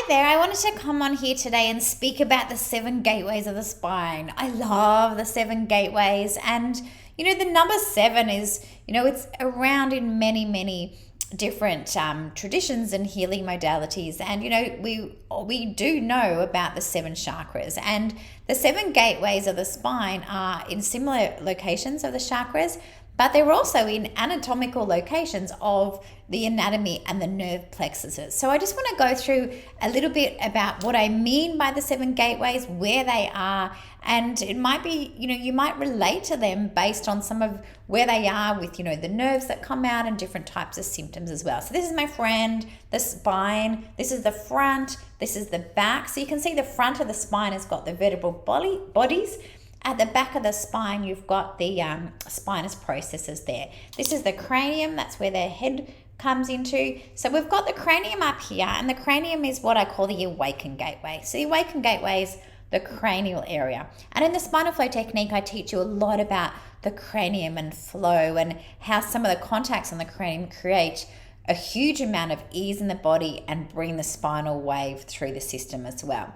there, I wanted to come on here today and speak about the 7 gateways of the spine. I love the 7 gateways, and the number 7 is, it's around in many different traditions and healing modalities, and we do know about the 7 chakras, and the 7 gateways of the spine are in similar locations of the chakras, but they're also in anatomical locations of the anatomy and the nerve plexuses. So I just want to go through a little bit about what I mean by the 7 gateways, where they are, and it might be, you might relate to them based on some of where they are with, the nerves that come out and different types of symptoms as well. So this is my friend, the spine. This is the front. This is the back. So you can see the front of the spine has got the vertebral bodies. At the back of the spine, you've got the spinous processes there. This is the cranium. That's where the head comes into. So we've got the cranium up here, and the cranium is what I call the awakened gateway. So the awakened gateway is the cranial area. And in the Spinal Flow Technique, I teach you a lot about the cranium and flow and how some of the contacts on the cranium create a huge amount of ease in the body and bring the spinal wave through the system as well.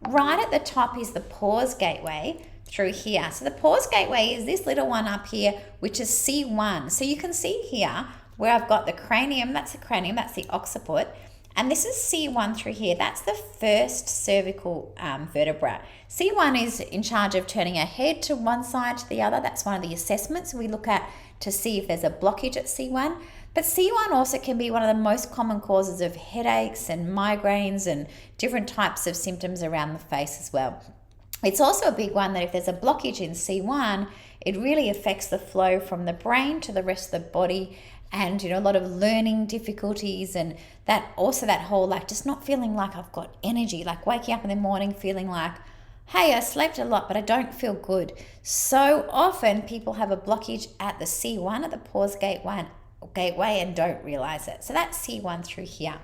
Right at the top is the pause gateway through here. So the pause gateway is this little one up here, which is C1. So you can see here where I've got the cranium, that's the occiput, and this is C1 through here. That's the first cervical vertebra. C1 is in charge of turning our head to one side to the other. That's one of the assessments we look at to see if there's a blockage at C1. But C1 also can be one of the most common causes of headaches and migraines and different types of symptoms around the face as well. It's also a big one that if there's a blockage in C1, it really affects the flow from the brain to the rest of the body, and a lot of learning difficulties, and that whole just not feeling like I've got energy, like waking up in the morning feeling like, hey, I slept a lot but I don't feel good. So often people have a blockage at the C1, at the pause gateway, and don't realize it. So that's C1 through here.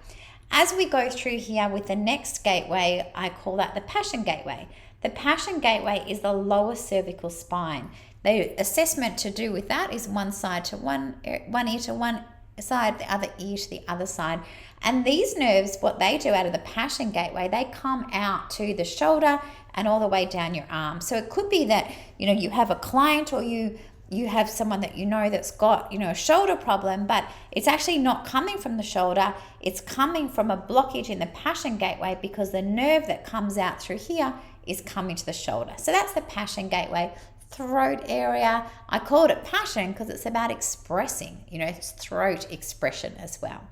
As we go through here with the next gateway, I call that the passion gateway. The passion gateway is the lower cervical spine. The assessment to do with that is one side to one ear to one side, the other ear to the other side. And these nerves, what they do out of the passion gateway, they come out to the shoulder and all the way down your arm. So it could be that, you have a client or you have someone that that's got, a shoulder problem, but it's actually not coming from the shoulder. It's coming from a blockage in the passion gateway because the nerve that comes out through here is coming to the shoulder. So that's the passion gateway. Throat area, I called it passion because it's about expressing, it's throat expression as well.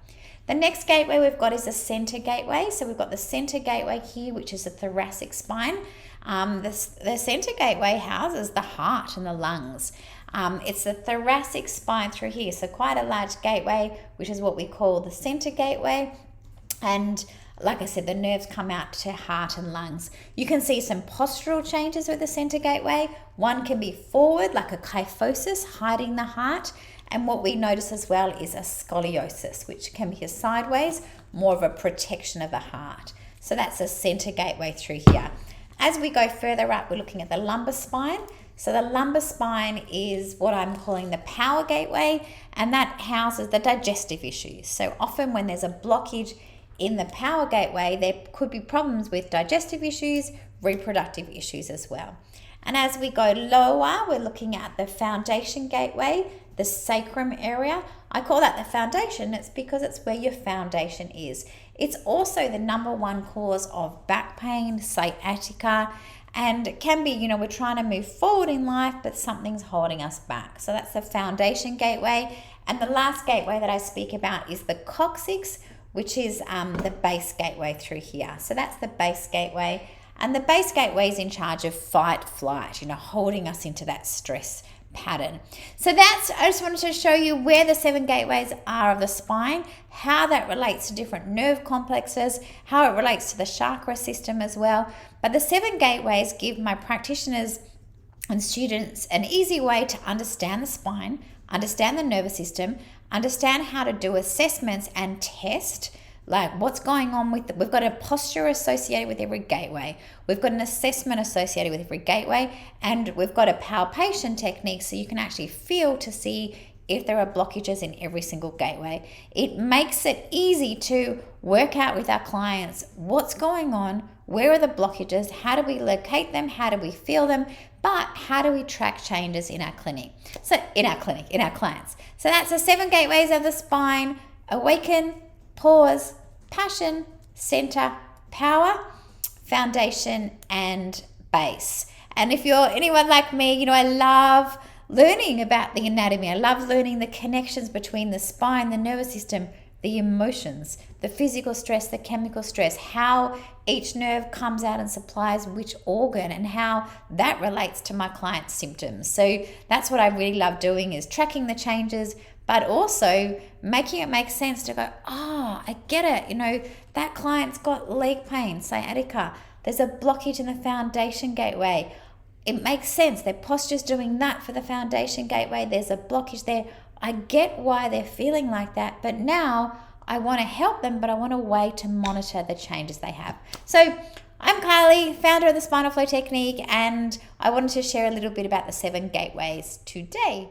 The next gateway we've got is the center gateway. So we've got the center gateway here, which is the thoracic spine. The center gateway houses the heart and the lungs. It's the thoracic spine through here, so quite a large gateway, which is what we call the center gateway. And like I said, the nerves come out to heart and lungs. You can see some postural changes with the center gateway. One can be forward, like a kyphosis, hiding the heart. And what we notice as well is a scoliosis, which can be a sideways, more of a protection of the heart. So that's the center gateway through here. As we go further up, we're looking at the lumbar spine. So the lumbar spine is what I'm calling the power gateway, and that houses the digestive issues. So often when there's a blockage in the power gateway, there could be problems with digestive issues, reproductive issues as well. And as we go lower, we're looking at the foundation gateway, the sacrum area. I call that the foundation. It's because it's where your foundation is. It's also the number one cause of back pain, sciatica, and it can be, we're trying to move forward in life, but something's holding us back. So that's the foundation gateway. And the last gateway that I speak about is the coccyx, which is the base gateway through here. So that's the base gateway. And the base gateway is in charge of fight, flight, holding us into that stress pattern. So I just wanted to show you where the 7 gateways are of the spine, how that relates to different nerve complexes, how it relates to the chakra system as well. But the 7 gateways give my practitioners and students an easy way to understand the spine, understand the nervous system, understand how to do assessments and test, like what's going on we've got a posture associated with every gateway. We've got an assessment associated with every gateway, and we've got a palpation technique so you can actually feel to see if there are blockages in every single gateway. It makes it easy to work out with our clients what's going on, where are the blockages, how do we locate them, how do we feel them, but how do we track changes in our clinic? So in our clients. So that's the 7 gateways of the spine: awaken, pause, passion, center, power, foundation, and base. And if you're anyone like me, I love learning about the anatomy. I love learning the connections between the spine, the nervous system, the emotions, the physical stress, the chemical stress, how each nerve comes out and supplies which organ, and how that relates to my client's symptoms. So that's what I really love doing, is tracking the changes, but also making it make sense to go, I get it. That client's got leg pain, sciatica. There's a blockage in the foundation gateway. It makes sense. Their posture's doing that for the foundation gateway. There's a blockage there. I get why they're feeling like that, but now I want to help them, but I want a way to monitor the changes they have. So I'm Carli, founder of the Spinal Flow Technique, and I wanted to share a little bit about the 7 gateways today.